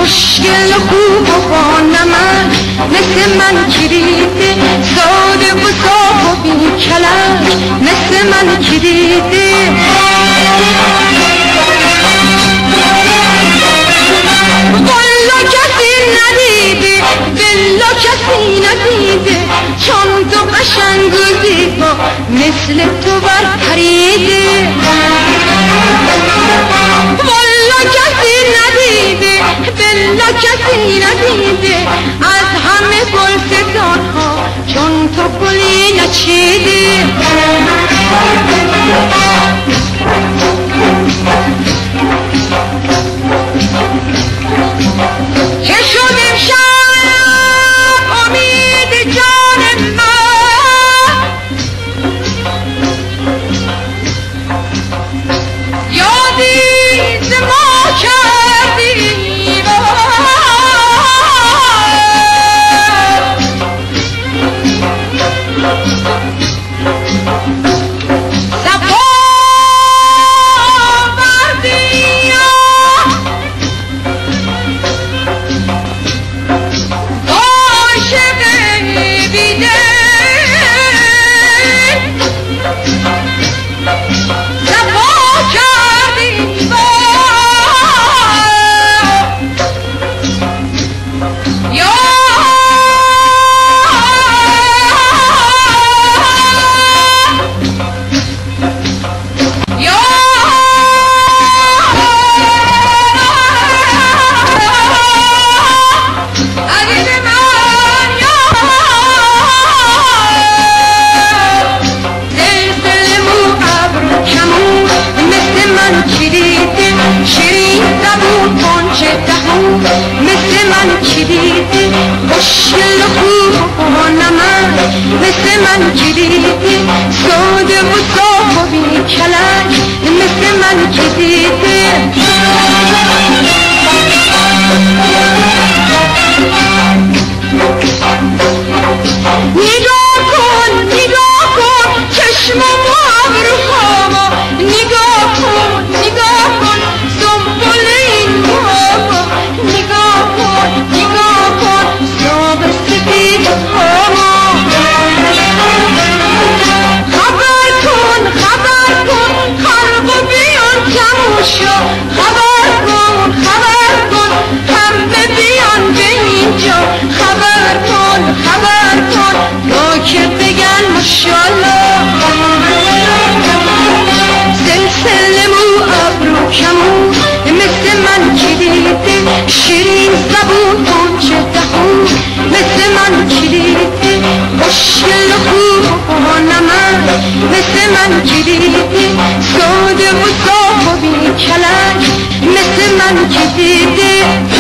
خوشگل و خوب و با نمک، مثل من کلیده، ساده و صاف و بی کلک، مثل من کلیده. والا کسی ندیده، بلا کسی ندیده، چون تو قشنگ و زیبا مثل تو برپریده. والا کسی ندیده، بلا کسی ندیده، از همه گلستان ها چون تو گلی نچیده. چه شد امشب امید جان من، یادی ز ما کردی خوشگل و خوب و نمک، مثل من کلیده، ساده و صاف و بی کلک، مثل من کلیده. نگاه کن چشم و ابروهامو، نگاه کن سنبل این موهامو، نگاه کن سیاه سفید هامو. خبر کن خلق و بیان تماشا، خبر کن همه بیان به اینجا، خبر کن تا که بگن ماشاءالله. سلسله مو ابرو کمون، مثل من کلیده، شیرین زبون آنچه دهون، مثل من کلیده، خوشگل و خوب و نمک، مثل من کلیده، ساده و صاف و بی کلک، مثل من کلیده.